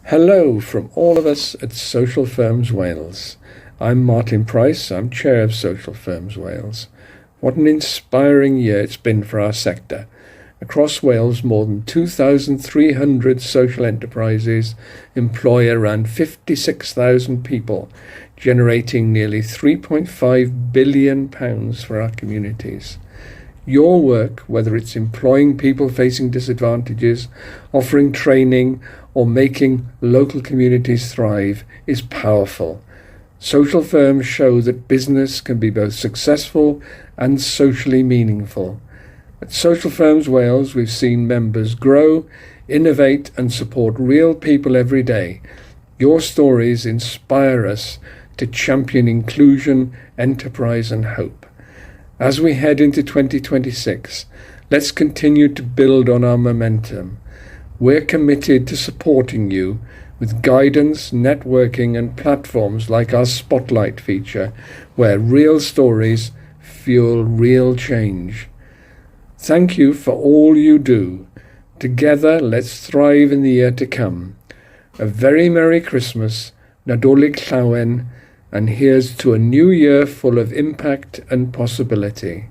Hello from all of us at Social Firms Wales. I'm Martin Price, I'm Chair of Social Firms Wales. What an inspiring year it's been for our sector. Across Wales, more than 2,300 social enterprises employ around 56,000 people, generating nearly £3.5 billion for our communities. Your work, whether it's employing people facing disadvantages, offering training, or making local communities thrive, is powerful. Social firms show that business can be both successful and socially meaningful. At Social Firms Wales, we've seen members grow, innovate, and support real people every day. Your stories inspire us to champion inclusion, enterprise, and hope. As we head into 2026, let's continue to build on our momentum. We're committed to supporting you with guidance, networking, and platforms like our Spotlight feature, where real stories fuel real change. Thank you for all you do. Together, let's thrive in the year to come. A very Merry Christmas, Nadolig Llawen, and here's to a new year full of impact and possibility.